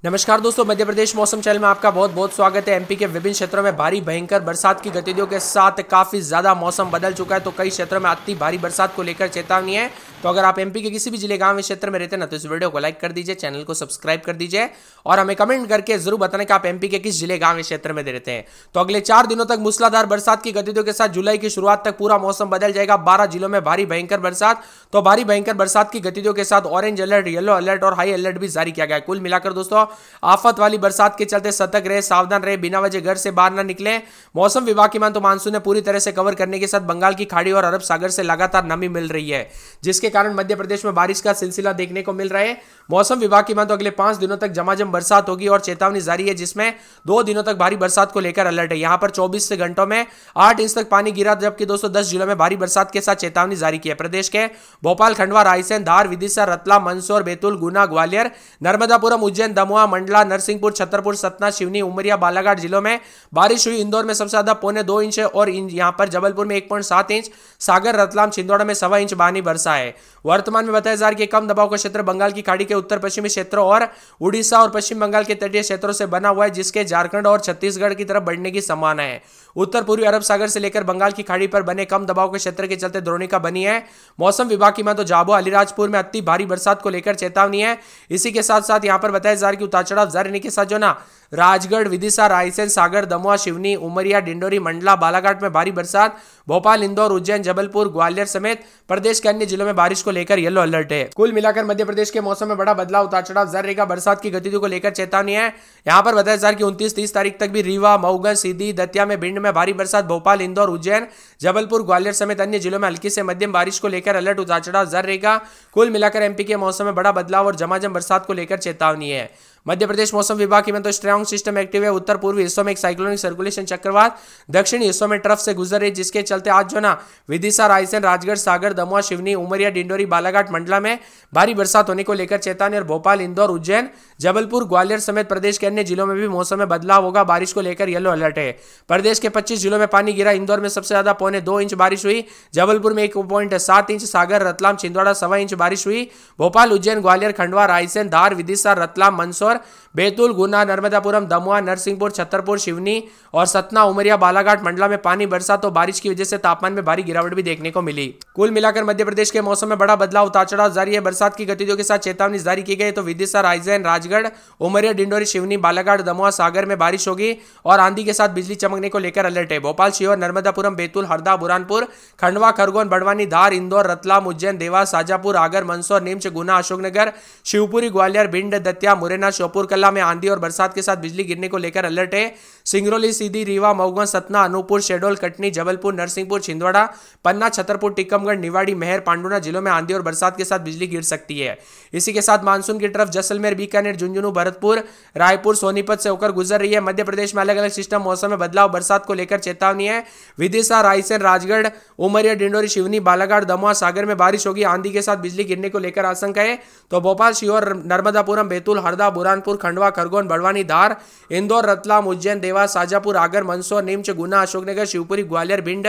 नमस्कार दोस्तों, मध्य प्रदेश मौसम चैनल में आपका बहुत बहुत स्वागत है। एमपी के विभिन्न क्षेत्रों में भारी भयंकर बरसात की गतिविधियों के साथ काफी ज्यादा मौसम बदल चुका है, तो कई क्षेत्रों में अति भारी बरसात को लेकर चेतावनी है। तो अगर आप एमपी के किसी भी जिले, गांव, क्षेत्र में रहते हैं ना, तो इस वीडियो को लाइक कर दीजिए, चैनल को सब्सक्राइब कर दीजिए और हमें कमेंट करके जरूर बताना कि आप एमपी के किस जिले, गांव, क्षेत्र में रहते हैं। तो अगले 4 दिनों तक मूसलाधार बरसात की गतिविधियों के साथ जुलाई की शुरुआत तक पूरा मौसम बदल जाएगा। 12 जिलों में भारी भयंकर बरसात। तो भारी भयंकर बरसात की गतिविधियों के साथ ऑरेंज अलर्ट, येलो अलर्ट और हाई अलर्ट भी जारी किया गया है। कुल मिलाकर दोस्तों, आफत वाली बरसात के चलते सतर्क रहे, सावधान रहे, बिना वजह घर से बाहर न निकले। मौसम विभाग की मान तो मानसून ने पूरी तरह से कवर करने के साथ बंगाल की खाड़ी और अरब सागर से लगातार नमी मिल रही है, जिसके कारण मध्य प्रदेश में बारिश का सिलसिला देखने को मिल रहा है। मौसम विभाग की मान तो अगले 5 दिनों तक झमाझम बरसात होगी और चेतावनी जारी है, जिसमें 2 दिनों तक भारी बरसात को लेकर अलर्ट है। यहां पर 24 घंटों में 8 इंच तक पानी गिरा, जबकि दोस्तों 10 जिलों में भारी बरसात के साथ चेतावनी जारी की है। प्रदेश के भोपाल, खंडवा, रायसेन, धार, विदिशा, रतलाम, मंदसौर, बैतूल, गुना, ग्वालियर, नर्मदापुरम, उज्जैन, दमोह, मंडला, नरसिंहपुर, छतरपुर, सतना, सिवनी, उमरिया, बालाघाट जिलों में बारिश हुई। इंदौर में सबसे ज्यादा 1.25 इंच और यहां पर जबलपुर में 1.7 इंच, सागर, रतलाम, छिंदवाड़ा में 1.25 इंच पानी बरसा है। वर्तमान में बताया जा रहा है कि कम दबाव का क्षेत्र बंगाल की खाड़ी के उत्तर पश्चिमी क्षेत्रों और उड़ीसा और पश्चिम बंगाल के तटीय क्षेत्रों से बना हुआ है, जिसके झारखंड और छत्तीसगढ़ की तरफ बढ़ने की संभावना है। उत्तर पूर्वी अरब सागर से लेकर बंगाल की खाड़ी पर बने कम दबाव के क्षेत्र के चलते द्रोणिका बनी है। मौसम विभाग की मान तो झाबुआ, अलीराजपुर में अति भारी बरसात को लेकर चेतावनी है। इसी के साथ साथ यहां पर बताया जा रहा है कि उतार चढ़ाव जारी रहने के साथ जो ना राजगढ़, विदिशा, रायसेन, सागर, दमोह, सिवनी, उमरिया, डिंडोरी, मंडला, बालाघाट में भारी बरसात। भोपाल, इंदौर, उज्जैन, जबलपुर, ग्वालियर समेत प्रदेश के अन्य जिलों में बारिश को लेकर येलो अलर्ट है। कुल मिलाकर मध्य प्रदेश के मौसम में बड़ा बदलाव, उतार चढ़ाव जारी रहेगा। बरसात की गतिविधियों को लेकर चेतावनी है। यहां पर बताया जा रहा है कि 29-30 तारीख तक भी रीवा, मऊगन, सीधी, दतिया में, भिंड में भारी बरसात। भोपाल, इंदौर, उज्जैन, जबलपुर, ग्वालियर समेत अन्य जिलों में हल्की से मध्यम बारिश को लेकर अलर्ट, उतार चढ़ाव जारी रहेगा। कुल मिलाकर एमपी के मौसम में बड़ा बदलाव और झमाझम बरसात को लेकर चेतावनी है। मध्य प्रदेश मौसम विभाग की में तो स्ट्रांग सिस्टम एक्टिव है। उत्तर पूर्वी हिस्सों में एक साइक्लोनिक सर्कुलेशन चक्रवात दक्षिणी हिस्सों में ट्रफ से गुजर रही, जिसके चलते आज जो ना विदिशा, रायसेन, राजगढ़, सागर, दमोह, सिवनी, उमरिया, डिंडोरी, बालाघाट, मंडला में भारी बरसात होने को लेकर चेतावनी और भोपाल, इंदौर, उज्जैन, जबलपुर, ग्वालियर समेत प्रदेश के अन्य जिलों में भी मौसम में बदलाव होगा। बारिश को लेकर येलो अलर्ट है। प्रदेश के 25 जिलों में पानी गिरा। इंदौर में सबसे ज्यादा 1.25 इंच बारिश हुई। जबलपुर में 1.7 इंच, सागर, रतलाम, छिंदवाड़ा 1.25 इंच बारिश हुई। भोपाल, उज्जैन, ग्वालियर, खंडवा, रायसेन, धार, विदिशा, रतलाम, मंदसौर, बैतूल, गुना, नर्मदापुरम, दमोह, नरसिंहपुर, छतरपुर, सिवनी और सतना, उमरिया, बालाघाट, मंडला में पानी बरसा। तो बारिश की वजह से तापमान में भारी गिरावट भी देखने को मिली। कुल मिलाकर मध्य प्रदेश के मौसम में बड़ा बदलाव, उतार चढ़ाव जारी है। बरसात की गतिविधियों के साथ चेतावनी जारी की गई। तो विदिशा, रायसेन, राजगढ़, उमरिया, डिंडोरी, सिवनी, बालाघाट, दमोह, सागर में बारिश होगी और आंधी के साथ बिजली चमकने को लेकर अलर्ट है। भोपाल, सीहोर, नर्मदापुरम, बैतूल, हरदा, बुरहानपुर, खंडवा, खरगोन, बड़वानी, धार, इंदौर, रतलाम, उज्जैन, देवास, शाजापुर, आगर, मंदसौर, नीमच, गुना, अशोकनगर, शिवपुरी, ग्वालियर, भिंड, दतिया, मुरैना, श्योपुर कला में आंधी और बरसात के साथ बिजली गिरने को लेकर अलर्ट है। सिंगरौली, सीधी, रीवा, मऊगन, सतना, अनूपपुर, शहडोल, कटनी, जबलपुर, नरसिंहपुर, छिंदवाड़ा, पन्ना, छतरपुर, टीकमगढ़, निवाड़ी, मेहर, पांडुना जिलों में आंधी और बरसात के साथ बिजली गिर सकती है। इसी के साथ मानसून की तरफ जैसलमेर, बीकानेर, झुंझुनू, भरतपुर, रायपुर, सोनीपत से होकर गुजर रही है। मध्य प्रदेश में अलग अलग सिस्टम मौसम में बदलाव, बरसात को लेकर चेतावनी है। विदिशा, रायसेन, राजगढ़, उमरिया, डिंडोरी, सिवनी, बालाघाट, दमोह, सागर में बारिश होगी। आंधी के साथ बिजली गिरने को लेकर आशंका है। तो भोपाल, सीहोर, नर्मदापुरम, बैतूल, हरदा, बुरहानपुर, खंडवा, खरगोन, बड़वानी, धार, इंदौर, रतलाम, उज्जैन, देवास, शाजापुर, आगर, मंदसौर, नीमच, गुना, अशोकनगर, शिवपुरी, ग्वालियर, भिंड,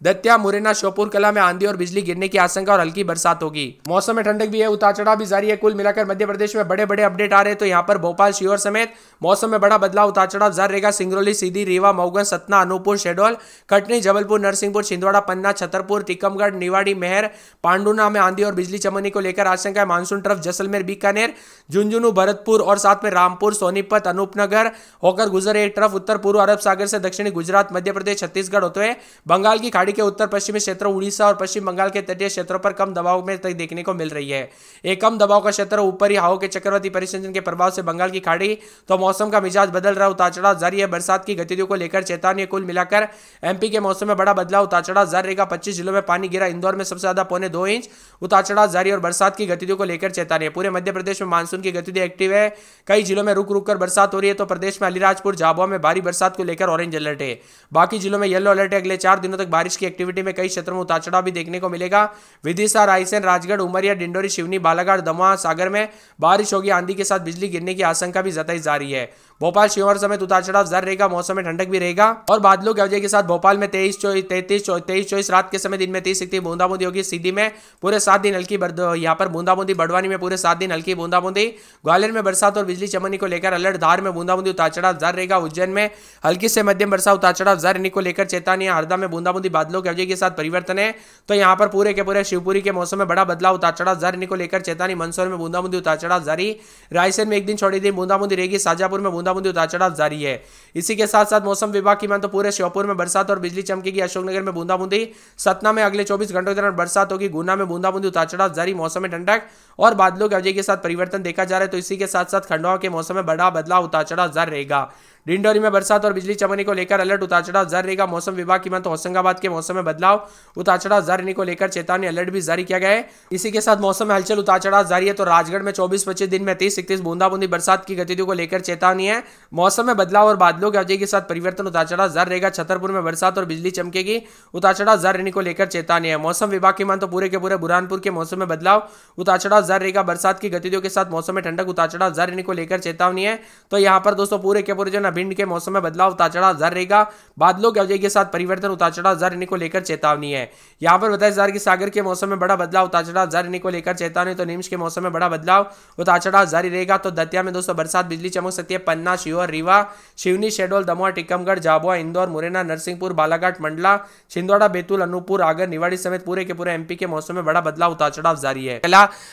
दतिया, मुरैना, श्योपुर कला में आंधी और बिजली गिरने की आशंका और हल्की बरसात होगी। मौसम में ठंडक भी है, उतार चढ़ाव भी जारी है। कुल मिलाकर मध्य प्रदेश में बड़े बड़े अपडेट आ रहे हैं। तो यहाँ पर भोपाल, सीहोर समेत मौसम में बड़ा बदलाव, उतार चढ़ाव जारी रहेगा। सिंगरौली, सीधी, रीवा, मऊगन, सतना, अनूपपुर, शहडोल, कटनी, जबलपुर, नरसिंहपुर, छिंदवाड़ा, पन्ना, छतरपुर, टीकमगढ़, निवाड़ी, मेहर, पांडुना में आंधी और बिजली चमकने को लेकर आशंका है। मानसून तरफ जैसलमेर, बीकानेर, झुंझुनू, भरतपुर और साथ में रामपुर, सोनीपत, अनूपनगर होकर गुजरे एक तरफ उत्तर पूर्व अरब सागर से दक्षिणी गुजरात, मध्य प्रदेश, छत्तीसगढ़ होते हुए बंगाल की खाड़ी के उत्तर पश्चिमी क्षेत्रों, उड़ीसा और पश्चिम बंगाल के तटीय क्षेत्रों पर कम दबाव में तक देखने को मिल रही है। एक कम दबाव का क्षेत्र ऊपरी हवाओं के चक्रवाती परिसंचरण के प्रभाव से बंगाल की खाड़ी, तो मौसम का मिजाज बदल रहा है, उतार चढ़ाव जारी है। बरसात की गतिविधियों को लेकर चेतावनी। कुल मिलाकर एमपी के मौसम में बड़ा बदलाव, उतार चढ़ाव जारी रहेगा। 25 जिलों में पानी गिरा। इंदौर में सबसे ज्यादा 1.25 इंच, उतार चढ़ाव जारी और बरसात की गतिविधियों को लेकर चेतावनी है। पूरे मध्य प्रदेश में मानसून की गतिविधि एक्टिव है। कई जिलों में रुक रुक कर बरसात हो रही है। तो प्रदेश में अलीराजपुर, झाबुआ में भारी बरसात को लेकर ऑरेंज अलर्ट है। बाकी जिलों में येलो अलर्ट है। अगले 4 दिनों तक बारिश की एक्टिविटी में कई क्षेत्रों में उतार चढ़ाव भी देखने को मिलेगा। विदिशा, रायसेन, राजगढ़, उमरिया, डिंडोरी, सिवनी, बालाघाट, दमोह, सागर में बारिश होगी। आंधी के साथ बिजली गिरने की आशंका भी जताई जा रही है। भोपाल, शिवहर समेत उतार चढ़ाव जारी रहेगा। मौसम में ठंडक भी रहेगा और बादलों के साथ भोपाल में 23-24 रात के समय, दिन में 30 बूंदाबूंदी होगी। सीधी में पूरे 7 दिन हल्की यहाँ पर बूंदाबूंदी, बड़वानी में पूरे 7 दिन हल्की बूंदाबूंदी, ग्वालियर में बरसात और बिजली चमकने को लेकर अलर्ट, धार में बूंदाबूंदी उतार चढ़ाव जारी रहेगा, उज्जैन में हल्की से मध्यम वर्षा उतार चढ़ाव जारी रहने को लेकर चेतावनी, हरदा में बूंदाबूंदी बादलों की अवधि के साथ परिवर्तन है। तो यहाँ पर पूरे के पूरे शिवपुरी के मौसम में बड़ा बदलाव उतार चढ़ाव जारी रहने को लेकर चेतावनी, मंदसौर में बूंदाबूंदी उतार चढ़ाव जारी, रायसेन में एक दिन छोड़ी दिन बूंदाबूंदी रहेगी, शाजापुर में बूंदाबूंदी उतार चढ़ाव जारी है। इसी के साथ साथ मौसम विभाग की मान तो पूरे श्योपुर में बरसात और बिजली चमकेगी, अशोकनगर में बूंदाबूंदी, सतना में अगले 24 घंटों के दौरान बरसात होगी, गुना में बूंदाबूंदी उतार चढ़ाव जारी, मौसम में ठंडक और बादलों की अवधि के साथ परिवर्तन देखा जा रहा है। तो इसी के साथ साथ खंडवा के मौसम में बड़ा बदलाव उतार चढ़ाव जारी रहेगा। डिंडोरी में बरसात और बिजली चमकने को लेकर अलर्ट, उतार चढ़ाव जारी रहेगा। मौसम विभाग की मान तो होशंगाबाद के मौसम में बदलाव उतार चढ़ाव जारी रहने को लेकर चेतावनी, अलर्ट भी जारी किया गया है। इसी के साथ मौसम में हलचल उतार चढ़ाव जारी है। तो राजगढ़ में 24-25 दिन में 30-31 बूंदाबूंदी बरसात की गतिविधियों को लेकर चेतावनी है। मौसम में बदलाव और बादलों की अवधि के साथ परिवर्तन, उतार चढ़ाव जारी रहेगा। छतरपुर में बरसात और बिजली चमकेगी, उतार चढ़ाव जारी रहने को लेकर चेतावनी है। मौसम विभाग की मान तो पूरे के पूरे बुरहानपुर के मौसम में बदलाव, उतार चढ़ाव जारी रहेगा। बरसात की गतिविधियों के साथ मौसम में ठंडक, उतार चढ़ाव जारी रहने को लेकर चेतावनी है। तो यहाँ पर दोस्तों पूरे के पूरे जो ना भिंड के मौसम में बदलाव, उतार चढ़ाव जारी रहेगा। बादलों की अवधि के साथ परिवर्तन, उतार चढ़ाव जारी रहने को लेकर चेतावनी है। यहाँ पर बताया जा रहा है कि सागर के मौसम में बड़ा बदलाव, उतार चढ़ाव जारी रहने को लेकर चेतावनी। तो नीमच के मौसम में बड़ा बदलाव, उतार चढ़ाव जारी रहेगा। तो दतिया में दोस्तों बरसात बिजली चमक सकती है। पन्ना, शिवहर, रीवा, शिवनी, शहडोल, दमोह, टीकमगढ़, झाबुआ, इंदौर, मुरैना, नरसिंहपुर, बालाघाट, मंडला, छिंदवाड़ा, बैतूल, अनूपपुर, आगर, निवाड़ी समेत पूरे के पूरे एमपी के मौसम में बड़ा बदलाव, उतार चढ़ाव जारी है।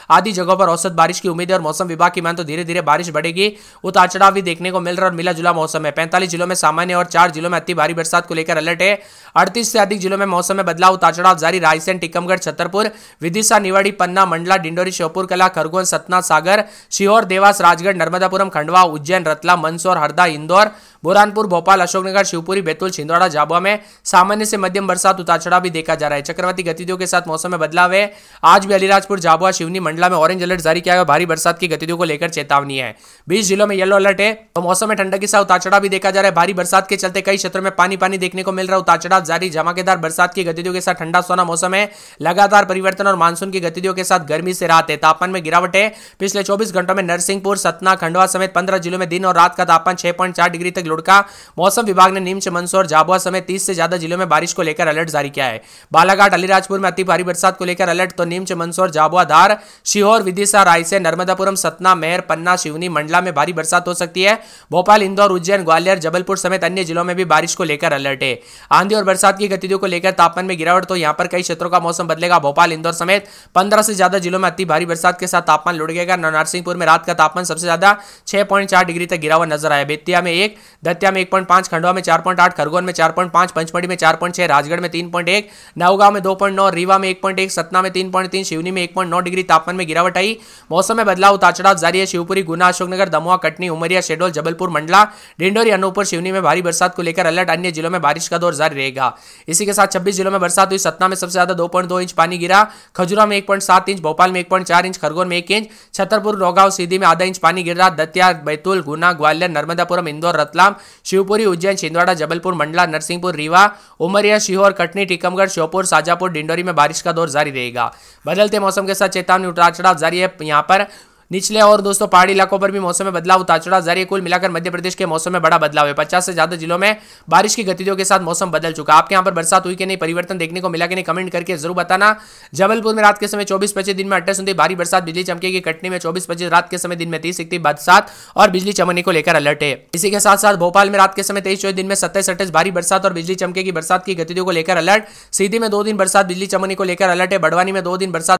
आदि जगहों पर औसत बारिश की उम्मीद है और मौसम विभाग की मान तो धीरे धीरे बारिश बढ़ेगी, उतार चढ़ाव भी देखने को मिल रहा है और मिला जुला मौसम है। 45 जिलों में सामान्य और 4 जिलों में अति भारी बरसात को लेकर अलर्ट है। 38 से अधिक जिलों में मौसम में बदलाव, उतार चढ़ाव जारी। रायसेन, टीकमगढ़, छतरपुर, विदिशा, निवाड़ी, पन्ना, मंडला, डिंडोरी, श्योपुर कला, खरगोन, सतना, सागर, सीहोर, देवास, राजगढ़, नर्मदापुरम, खंडवा, उज्जैन, रतलाम, मंदसौर, हरदा, इंदौर, बुरहानपुर, भोपाल, अशोकनगर, शिवपुरी, बैतूल, छिंदवाड़ा, झाबुआ में सामान्य से मध्यम बरसात, उतार चढ़ाव भी देखा जा रहा है। चक्रवाती गतिविधियों के साथ मौसम में बदलाव है। आज भी अलीराजपुर, झाबुआ, शिवनी, मंडला में ऑरेंज अलर्ट जारी किया गया। भारी बरसात की गतिविधियों को लेकर चेतावनी है। 20 जिलों में येलो अलर्ट है। तो मौसम में ठंडक के साथ उतार चढ़ाव भी देखा जा रहा है। भारी बरसात के चलते कई क्षेत्रों में पानी पानी देखने को मिल रहा है, उतार चढ़ाव जारी। धमाकेदार बरसात की गतिविधियों के साथ ठंडा सोना मौसम है। लगातार परिवर्तन और मानसून की गतिविधियों के साथ गर्मी से राहत है। तापमान में गिरावट है। पिछले 24 घंटों में नरसिंहपुर, सतना, खंडवा समेत 15 जिलों में दिन और रात का तापमान 6.4 डिग्री तक लुढ़का। मौसम विभाग ने नीमच, मंदसौर, झाबुआ समेत 30 से ज्यादा जिलों में बारिश को लेकर अलर्ट जारी किया है। बालाघाट, अलीराजपुर में अति भारी बरसात को लेकर अलर्ट। तो नीमच, मंदसौर, झाबुआ, धार, सीहोर, विदिशा, रायसेन, नर्मदापुरम, सतना, मेहर, पन्ना, शिवनी, मंडला में भारी बरसात हो सकती है। भोपाल, इंदौर, उज्जैन, ग्वालियर, जबलपुर समेत अन्य जिलों में भी बारिश को लेकर अलर्ट है। आंधी और बरसात की गतिविधियों को लेकर तापमान में गिरावट। तो यहां पर कई क्षेत्रों का मौसम बदलेगा। भोपाल, इंदौर समेत 15 से ज्यादा जिलों में अति भारी बरसात के साथ तापमान लुढ़केगा। नरसिंहपुर में रात का तापमान सबसे ज्यादा 6.4 डिग्री तक गिरा हुआ नजर आया। बेतिया में 1, दतिया में 1.5, खंडवा में 4.8, खरगोन में 4.5, पंचमढ़ी में 4.6, राजगढ़ में 3.1, नौगांव में 2.9, रीवा में 1.1, सतना में 3.3, शिवनी में 1.9 डिग्री तापमान में गिरावट आई। मौसम में बदलाव, उतार चढ़ाव जारी है। शिवपुरी, गुना, अशोकनगर, दमोह, कटनी, उमरिया, शहडोल, जबलपुर, मंडला, डिंडोरी, अनूपपुर, शिवनी में भारी बरसात को लेकर अलर्ट। अन्य जिलों में बारिश का दौर जारी रहेगा। इसी के साथ 26 जिलों में बरसात हुई। सतना में सबसे ज्यादा 2.2 इंच पानी गिरा। खजुरा में 1.7 इंच, भोपाल में 1.4 इंच, खरगोन में 1 इंच, छतरपुर, नौगांव, सीधी में आधा इंच पानी गिर रहा। दतिया, बैतूल, गुना, ग्वालियर, नर्मदापुरम, इंदौर, रतलाम, शिवपुरी, उज्जैन, छिंदवाड़ा, जबलपुर, मंडला, नरसिंहपुर, रीवा, उमरिया, सीहोर, कटनी, टीकमगढ़, श्योपुर, शाजापुर, डिंडोरी में बारिश का दौर जारी रहेगा। बदलते मौसम के साथ चेतावनी, उतार चढ़ाव जारी है। यहाँ पर निचले और दोस्तों पहाड़ी इलाकों पर भी मौसम में बदलाव, उतार चढ़ाव जारी है। कुल मिलाकर मध्य प्रदेश के मौसम में बड़ा बदलाव है। 50 से ज्यादा जिलों में बारिश की गतिविधियों के साथ मौसम बदल चुका। आपके यहाँ पर बरसात हुई कि नहीं, परिवर्तन देखने को मिला कि नहीं, कमेंट करके जरूर बताना। जबलपुर में रात के समय 24-25 दिन में 28 भारी बरसात, बिजली चमकेगी। कटनी में 24-25 रात के समय दिन में 30-31 बरसात और बिजली चमकने को लेकर अलर्ट है। इसी के साथ साथ भोपाल में रात के समय 23-24 दिन में 27-28 भारी बरसात और बिजली चमकेगी। बरसात की गतिविधियों को लेकर अलर्ट। सीधी में 2 दिन बरसात, बिजली चमकने को लेकर अलर्ट है। बड़वानी में 2 दिन बरसात